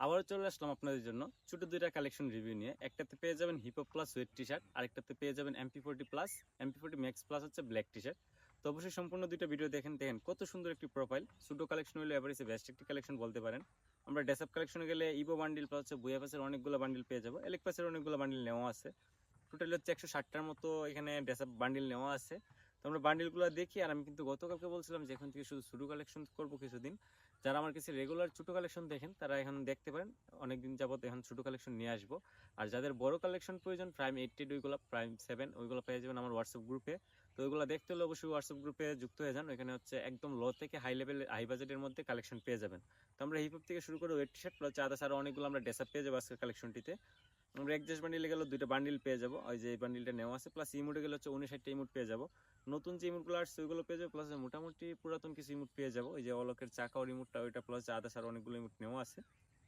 আবারও চলে আসলাম আপনাদের জন্য ছোট দুইটা কালেকশন রিভিউ নিয়ে। একটাতে পেয়ে যাবেন hip hop plus white T shirt, আরেকটাতে পেয়ে যাবেন MP40 plus, MP40 max plus হচ্ছে ব্ল্যাক টি শার্ট। তো অবশ্যই সম্পূর্ণ দুইটা ভিডিও দেখেন কত সুন্দর একটি প্রোফাইল। ছোট কালেকশন হলে এভারেজে বেস্ট একটি কালেকশন বলতে পারেন। আমরা ড্রেসআপ কালেকশনে গেলে ইভো বান্ডিল প্লাস হচ্ছে বুয়াপাসের অনেকগুলো বান্ডিল পেয়ে যাবো, এলেকপাসের অনেকগুলো বান্ডিল নেওয়া আছে। টোটালি হচ্ছে 160টার মতো এখানে ড্রেসআপ বান্ডিল নেওয়া আছে। তো আমরা বান্ডিলগুলো দেখি, আর আমি কিন্তু গতকালকে বলছিলাম যে এখন থেকে শুধু ছোট কালেকশন করবো কিছুদিন। যারা আমার কাছে রেগুলার ছোট কালেকশন দেখেন তারা এখন দেখতে পারেন, অনেকদিন যাবত এখন ছোট কালেকশন নিয়ে আসবো। আর যাদের বড় কালেকশন প্রয়োজন, প্রাইম 80 ওইগুলো, প্রাইম 7 ওইগুলো পেয়ে যাবেন আমার হোয়াটসঅ্যাপ গ্রুপে। তো ওইগুলো দেখতে হলে অবশ্যই হোয়াটসঅ্যাপ গ্রুপে যুক্ত হয়ে যান। ওইখানে হচ্ছে একদম লো থেকে হাই লেভেল, হাই বাজেটের মধ্যে কালেকশন পেয়ে যাবেন। তো আমরা হিপহপ থেকে শুরু করে white T shirt plus others আরও অনেকগুলো আমরা ড্রেসআপ পেয়ে যাবো আজকের কালেকশনটিতে। আমরা একজাস্ট বান্ডিলে গেলে দুইটা বান্ডিল পেয়ে যাবো, ওই যে এই বান্ডিলটা নেওয়া আছে, প্লাস ইমোটে গেলে হচ্ছে 59টা ইমোট পেয়ে যাবো। নতুন যে ইমোটগুলো আসছে ওইগুলো পেয়ে যাবো, প্লাস মোটামুটি পুরাতন কিছু ইমোট পেয়ে যাবো। ওই যে অলোকের চাকা ওর ইমোটটা ওইটা, প্লাস আদার্স আর অনেকগুলো ইমোট নেওয়া আছে।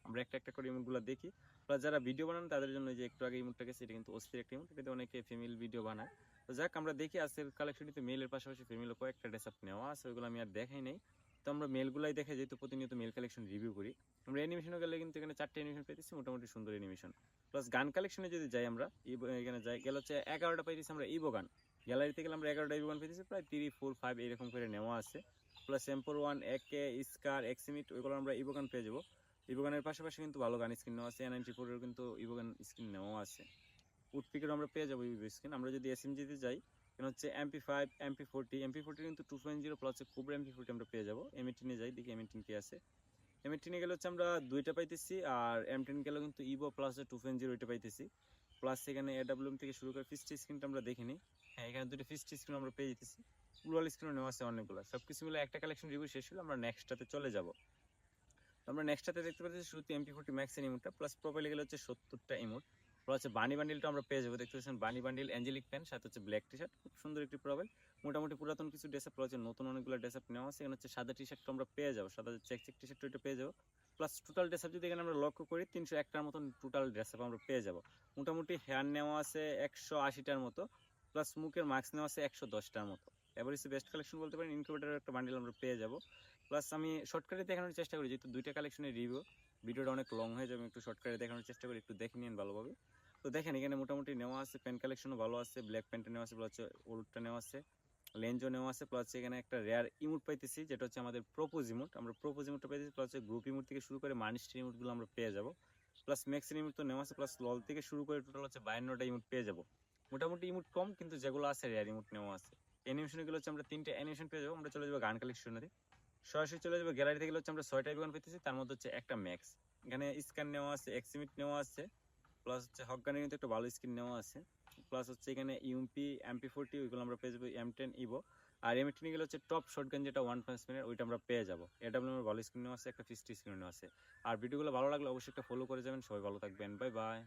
আমরা একটা একটা করে ইমোটগুলো দেখি। প্লাস যারা ভিডিও বানান তাদের জন্য যে একটু আগে ইমোটটা গেছে, এটা কিন্তু অস্থির একটা ইমোট, এটাতে অনেকে ফিমেল ভিডিও বানায়। তো যাক, আমরা দেখি আজকের কালেকশনটিতে মেলের পাশাপাশি ফিমেলও কয়েকটা ড্রেসআপ নেওয়া আছে, ওইগুলো আমি আর দেখাই নাই। তো আমরা মেলগুলাই দেখে, যেহেতু প্রতিনিয়ত মেল কালেকশন রিভিউ করি। আমরা অ্যানিমেশনে গেলে কিন্তু এখানে 4টে অ্যানিমেশন পেয়েছি, মোটামুটি সুন্দর অ্যানিমেশন। প্লাস গান কালেকশনে যদি যাই আমরা, এখানে যাই গেলে হচ্ছে 11টা পাইতেছি আমরা ইভো গান। গ্যালারিতে গেলে আমরা 11টা ইভো গান পেয়েছি, প্রায় 3, 4, 5 এরকম করে নেওয়া আছে। প্লাস এম্পোর 1, একে, স্কার, এক্সিমিট ওইগুলো আমরা ইভো গান পেয়ে যাবো। ইভো গানের পাশাপাশি কিন্তু ভালো গান স্কিন নেওয়া আছে, A94 এর কিন্তু ইভো গান স্কিন নেওয়া আছে। উডপিকেরও আমরা পেয়ে যাবো ইভো স্কিন। আমরা যদি এসএমজিতে যাই, কেন হচ্ছে MP5, MP40 কিন্তু 2.0 প্লাস কোবরা MP40 আমরা পেয়ে যাবো। M18 যাই, দেখি M18 কি আছে। M18 গেলে হচ্ছে আমরা দুইটা পাইতেছি, আর M10 গেলে কিন্তু ইভো প্লাস 2.0 এটা পাইতেছি। প্লাস এখানে AWM থেকে শুরু করে ফিস্ট স্ক্রিনটা আমরা দেখিনি। হ্যাঁ, এখানে দুটো ফিস্ট স্ক্রিন আমরা পেয়ে যেতেছি। গ্লোবাল স্ক্রিনও নেওয়া আছে অনেকগুলো। সবকিছু মিলে একটা কালেকশন রিভিউ শেষ হলো, আমরা নেক্সটটাতে চলে যাব। আমরা নেক্সটটাতে দেখতে পাচ্ছি শুরুতে MP40 ম্যাক্স এর ইমোটটা, প্লাস প্রোফাইলে গেলে হচ্ছে 70টা ইমোট। প্লাস হচ্ছে বানি বান্ডিলটা আমরা পেয়ে যাবো, দেখতে পাচ্ছেন বানি বান্ডিল, অ্যাঞ্জেলিক প্যান্ট, সাথে হচ্ছে ব্ল্যাক টি শার্ট, খুব সুন্দর একটি প্রোফাইল। মোটামুটি পুরাতন কিছু ড্রেসআপ, প্লাস নতুন অনেকগুলো ড্রেসআপ নেওয়া আছে। এখানে হচ্ছে সাদা টি শার্টটা আমরা পেয়ে যাবো, সাদা চেক চেক টি শার্ট ওইটা পেয়ে যাবো। প্লাস টোটাল ড্রেসআপ যদি এখানে আমরা লক্ষ্য করি, 301টার মতন টোটাল ড্রেসআপ আমরা পেয়ে যাবো। মোটামুটি হেয়ার নেওয়া আছে 180টার মতো, প্লাস মুখের মাস্ক নেওয়া আছে 110টার মতো। এভারেজ বেস্ট কালেকশন বলতে পারেন। ইনকিউবেটারের একটা বান্ডিল আমরা পেয়ে যাবো। প্লাস আমি শর্টকাটে দেখানোর চেষ্টা করি, যেহেতু দুইটা কালেকশনের রিভিউ, ভিডিওটা অনেক লং হয়ে যাবে, একটু শর্টকাটে দেখানোর চেষ্টা করি, একটু দেখে নিন ভালোভাবে। তো দেখেন এখানে মোটামুটি নেওয়া আছে, প্যান্ট কালেকশনও ভালো আছে, ব্ল্যাক প্যান্টটা নেওয়া আছে, প্লাস ওলুটটা নেওয়া আছে, লেঞ্জও নেওয়া আছে, প্লাস এখানে একটা রেয়ার ইমোট পাইতেছি, যেটা হচ্ছে আমাদের প্রোপোজ ইমোট। আমরা প্রোপোজ ইমোটটা পাইতেছি, প্লাস গ্রুপ ইমোট থেকে শুরু করে মানিস্টার ইমোটগুলো আমরা পেয়ে যাবো। প্লাস ম্যাক্সের ইমোট তো নেওয়া আছে, প্লাস লল থেকে শুরু করে টোটাল হচ্ছে 52টা ইমোট পেয়ে যাবো। মোটামুটি ইমোট কম, কিন্তু যেগুলো আছে রেয়ার ইমোট নেওয়া আছে। অ্যানিমেশনগুলো হচ্ছে আমরা 3টে অ্যানিমেশন পেয়ে যাবো। আমরা চলে যাবো গান কালেকশনে, সরাসরি চলে যাবে গ্যালারি থেকে। হচ্ছে আমরা 6টা ইভেন্ট পেতেছি, তার মধ্যে হচ্ছে একটা ম্যাক্স। এখানে স্ক্যান নেওয়া আছে, এক্সিমিট নেওয়া আছে, প্লাস হচ্ছে হকগানের কিন্তু একটা ভালো স্কিন নেওয়া আছে। প্লাস হচ্ছে এখানে ইউএমপি, MP40 ওইগুলো আমরা পেয়ে যাবো, M10 ইভো। আর M18 গেলে হচ্ছে টপ শটগান, যেটা 1 ওইটা আমরা পেয়ে যাবো। AWM এর ভালো স্কিন নেওয়া আছে, একটা ফিস্ট স্কিন নেওয়া আছে। আর ভিডিওগুলো ভালো লাগলে অবশ্যই একটা ফলো করে যাবেন। সবাই ভালো থাকবেন, বাই বাই।